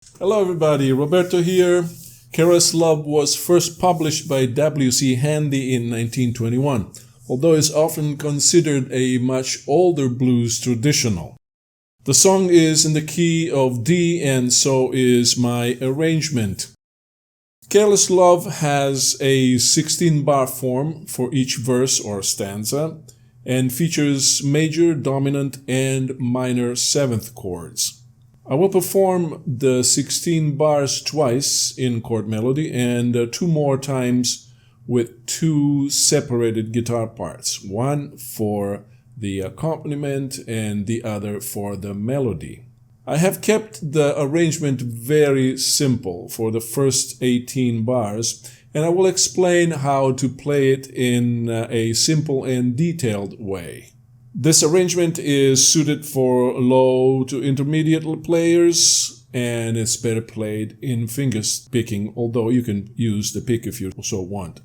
Hello everybody, Roberto here. Careless was first published by W.C. Handy in 1921, although it's often considered a much older blues traditional. The song is in the key of D, and so is my arrangement. Careless Love has a 16-bar form for each verse or stanza and features major, dominant, and minor seventh chords. I will perform the 16 bars twice in chord melody and two more times with two separated guitar parts, one for the accompaniment and the other for the melody. I have kept the arrangement very simple for the first 18 bars, and I will explain how to play it in a simple and detailed way. This arrangement is suited for low to intermediate players, and it's better played in finger picking, although you can use the pick if you so want.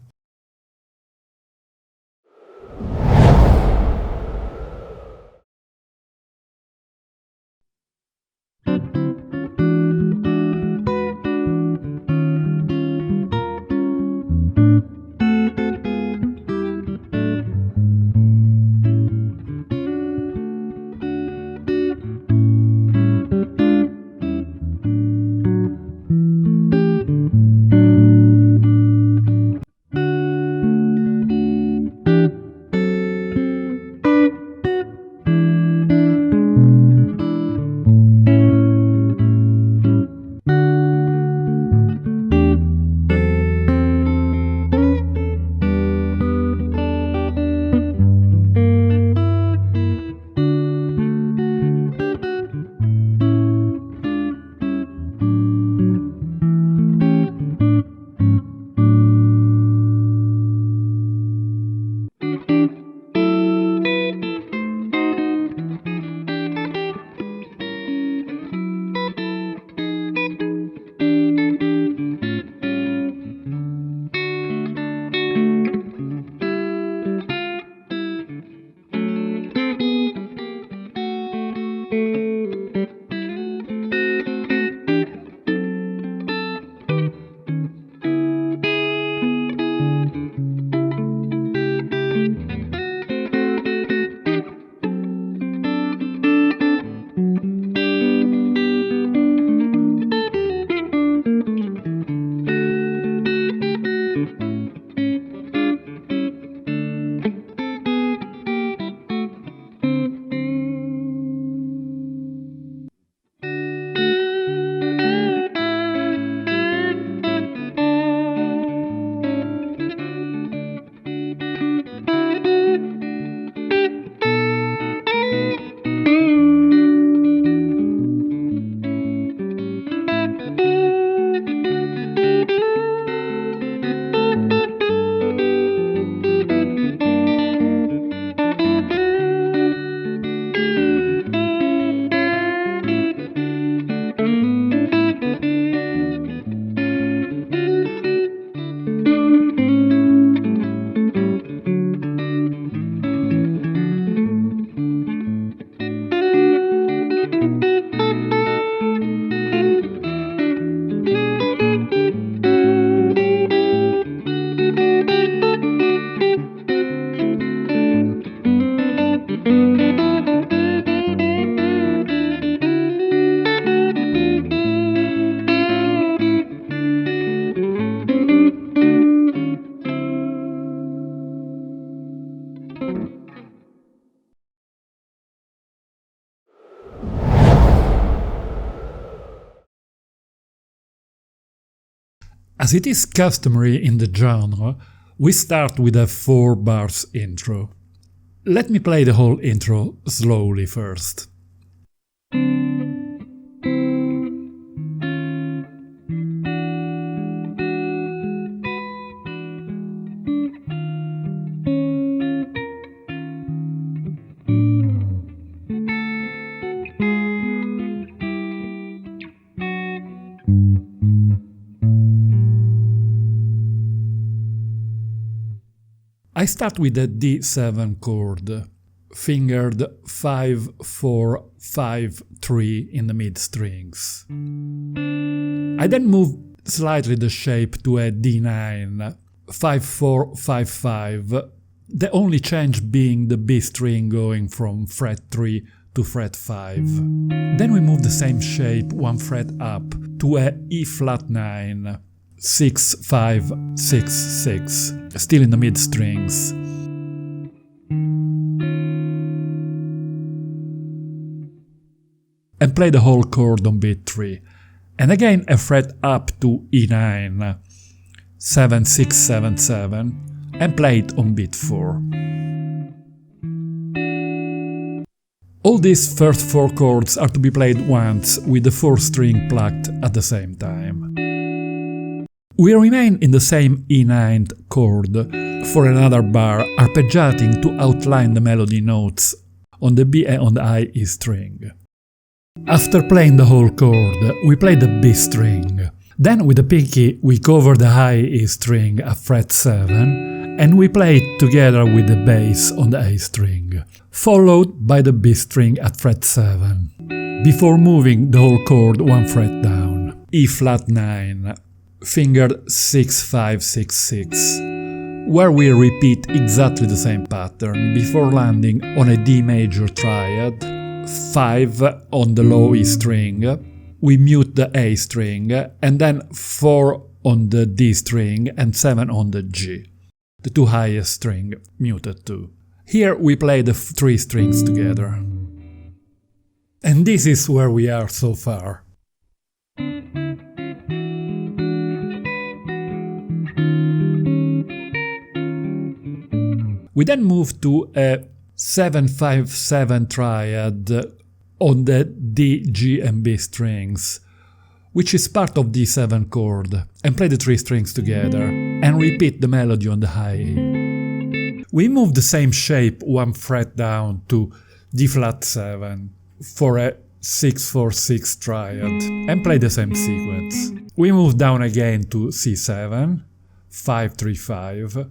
As it is customary in the genre, we start with a 4 bars intro. Let me play the whole intro slowly first. I start with the D7 chord, fingered 5, 4, 5, 3 in the mid strings. I then moved slightly the shape to a D9, 5-4-5-5, the only change being the B string going from fret 3 to fret 5. Then we move the same shape one fret up to a E flat 9, 6-5-6-6, still in the mid strings. And play the whole chord on beat 3. And again a fret up to E9, 7-6-7-7, and play it on beat 4. All these first 4 chords are to be played once with the 4th string plucked at the same time. We remain in the same E9 chord for another bar, arpeggiating to outline the melody notes on the B and on the I E string. After playing the whole chord, we play the B string. Then with the pinky we cover the high E string at fret 7, and we play it together with the bass on the A string, followed by the B string at fret 7, before moving the whole chord one fret down, E flat 9, fingered 6-5-6-6, where we repeat exactly the same pattern before landing on a D major triad, 5 on the low E string, we mute the A string, and then 4 on the D string and 7 on the G, the 2 highest string muted too. Here we play the 3 strings together. And this is where we are so far. We then move to a 7-5-7 triad on the D, G and B strings, which is part of D7 chord, and play the 3 strings together, and repeat the melody on the high E. We move the same shape one fret down to D flat 7 for a 6-4-6 triad, and play the same sequence. We move down again to C7, 5-3-5,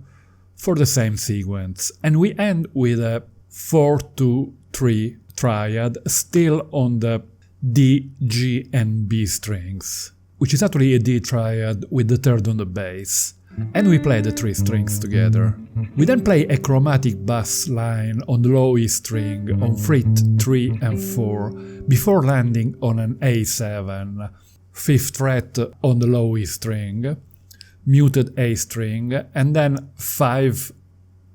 for the same sequence, and we end with a 4-2-3 triad, still on the D, G and B strings, which is actually a D triad with the 3rd on the bass, and we play the 3 strings together. We then play a chromatic bass line on the low E string on fret 3 and 4, before landing on an A7, 5th fret on the low E string, muted A string, and then 5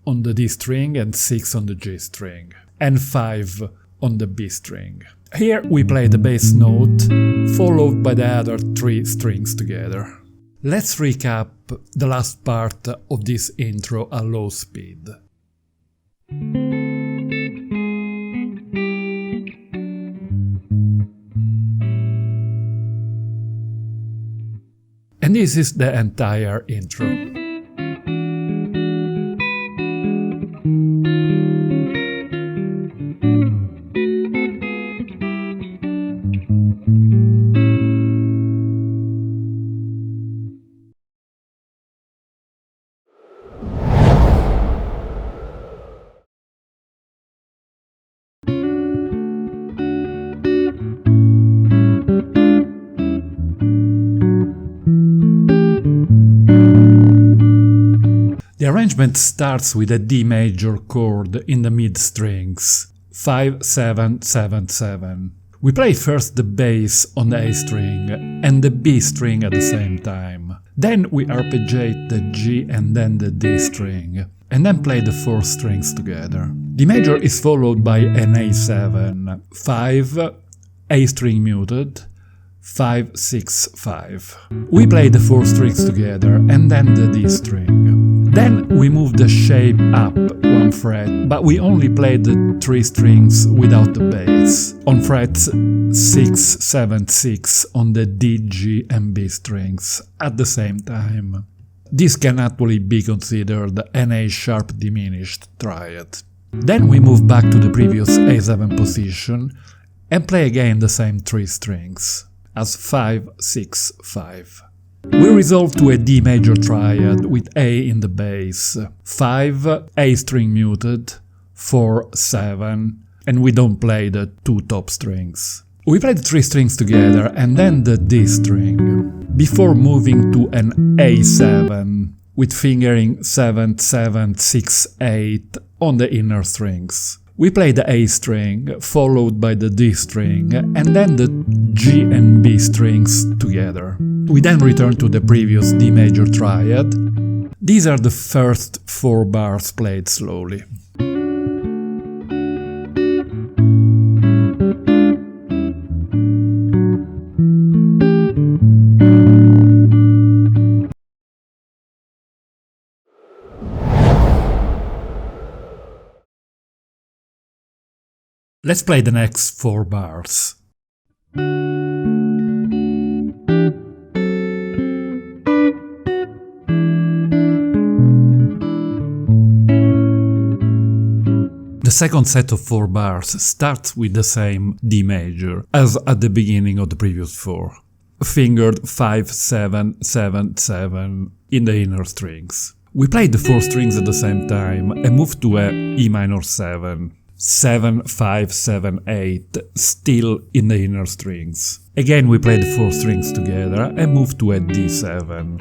on the D string and 6 on the G string, and 5 on the B string. Here we play the bass note, followed by the other 3 strings together. Let's recap the last part of this intro at low speed. And this is the entire intro. The arrangement starts with a D major chord in the mid strings, 5-7-7-7. We play first the bass on the A string and the B string at the same time. Then we arpeggiate the G and then the D string, and then play the 4 strings together. D major is followed by an A7, 5, A string muted, 5-6-5. We play the 4 strings together and then the D string. Then we move the shape up one fret, but we only play the 3 strings without the bass, on frets 6-7-6 on the D, G and B strings at the same time. This can actually be considered an A sharp diminished triad. Then we move back to the previous A7 position and play again the same 3 strings, as 5-6-5. We resolve to a D major triad with A in the bass, 5, A string muted, 4-7, and we don't play the 2 top strings. We play the 3 strings together and then the D string. before moving to an A7 with fingering 7, 7, 6, 8 on the inner strings. We play the A string, followed by the D string, and then the G and B strings together. We then return to the previous D major triad. These are the first 4 bars played slowly. Let's play the next 4 bars. The second set of 4 bars starts with the same D major as at the beginning of the previous 4, fingered 5, 7, 7, 7 in the inner strings. We play the 4 strings at the same time and move to a E minor 7. 7, 5, 7, 8, still in the inner strings. Again we play the 4 strings together and move to a D7.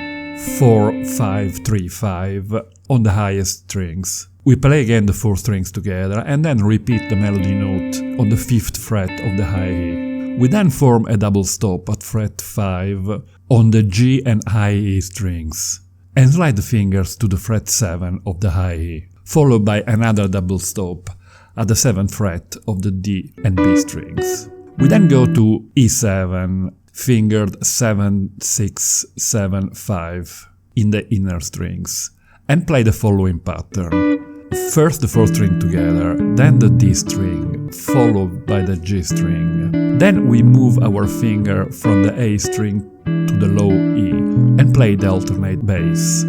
4, 5, 3, 5 on the highest strings. We play again the 4 strings together and then repeat the melody note on the 5th fret of the high E. We then form a double stop at fret 5 on the G and high E strings and slide the fingers to the fret 7 of the high E, followed by another double stop at the 7th fret of the D and B strings. We then go to E7, fingered 7, 6, 7, 5 in the inner strings, and play the following pattern. First the 4th string together, then the D string, followed by the G string. Then we move our finger from the A string to the low E and play the alternate bass.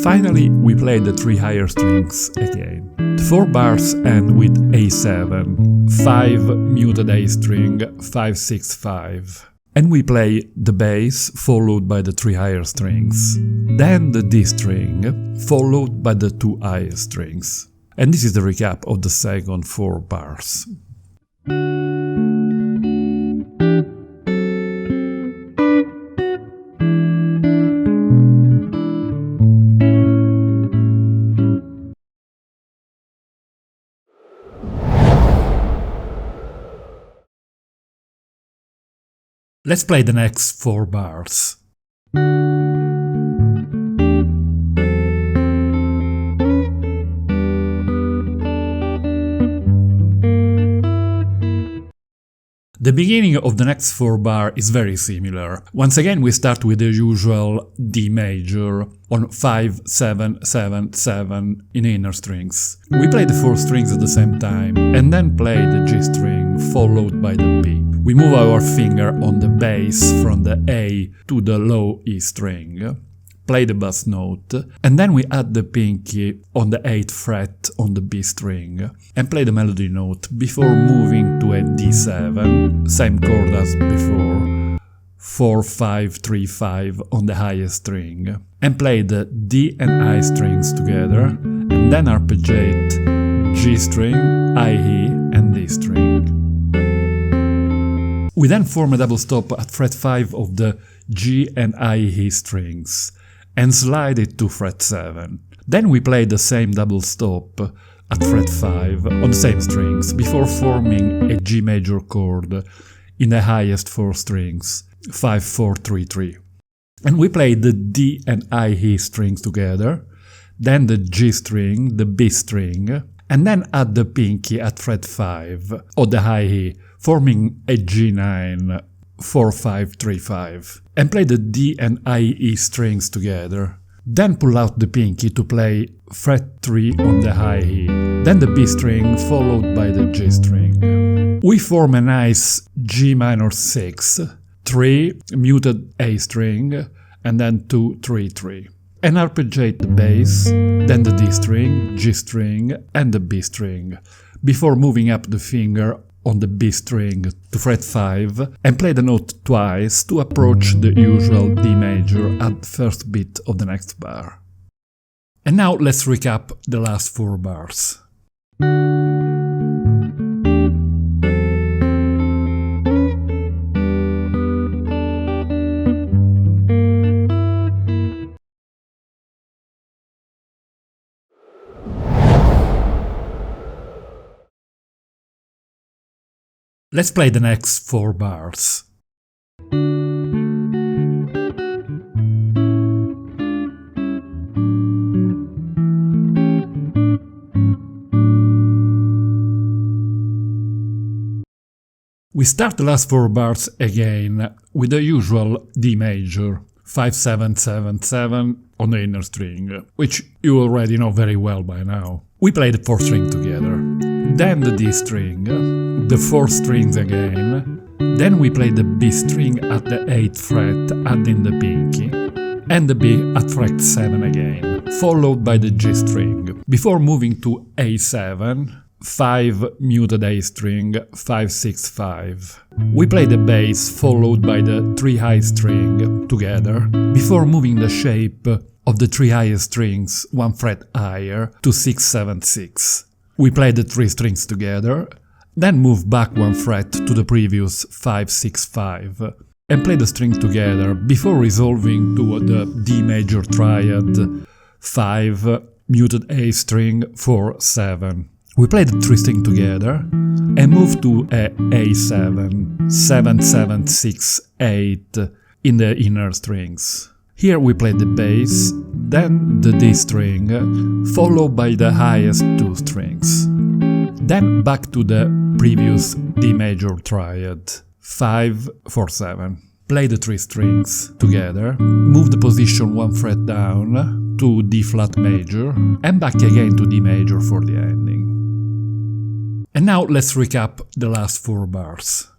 Finally, we play the 3 higher strings again. The 4 bars end with A7, 5 muted A string, 5, 6, 5. And we play the bass followed by the 3 higher strings. Then the D string, followed by the 2 higher strings. And this is the recap of the second 4 bars. Let's play the next 4 bars. The beginning of the next 4 bar is very similar. Once again we start with the usual D major on 5, 7, 7, 7 in inner strings. We play the 4 strings at the same time and then play the G string followed by the B. We move our finger on the bass from the A to the low E string, play the bass note, and then we add the pinky on the 8th fret on the B string and play the melody note before moving to a D7, same chord as before, 4, 5, 3, 5 on the highest string, and play the D and I strings together, and then arpeggiate G string, I E and D string. We then form a double stop at fret 5 of the G and I E strings and slide it to fret 7. Then we play the same double stop at fret 5 on the same strings before forming a G major chord in the highest 4 strings, 5, 4, 3, 3. And we play the D and I E strings together, then the G string, the B string, and then add the pinky at fret 5 of the high E, forming a G9, 4, 5, 3, 5, and play the D and I E strings together. Then pull out the pinky to play fret 3 on the high E, then the B string followed by the G string. We form a nice G minor 6, 3 muted A string, and then 2, 3, 3. And arpeggiate the bass, then the D string, G string, and the B string, before moving up the finger on the B string to fret 5 and play the note twice to approach the usual D major at the first beat of the next bar. And now let's recap the last 4 bars. Let's play the next 4 bars. We start the last 4 bars again with the usual D major, 5-7-7-7 on the inner string, which you already know very well by now. We play the 4th string together, then the D string, the 4th strings again, then we play the B string at the 8th fret adding the pinky, and the B at fret 7 again, followed by the G string, before moving to A7, 5 muted A string, 5-6-5. We play the bass followed by the 3 high string together, before moving the shape of the 3 highest strings 1 fret higher to 6-7-6. We play the 3 strings together, then move back 1 fret to the previous 5-6-5, and play the string together before resolving to the D major triad 5 muted A string 4-7. We play the 3 string together and move to a A7, 7-7-6-8 in the inner strings. Here we play the bass, then the D string, followed by the highest 2 strings. Then back to the previous D major triad, 5-4-7. Play the 3 strings together, move the position 1 fret down to D flat major, and back again to D major for the ending. And now let's recap the last 4 bars.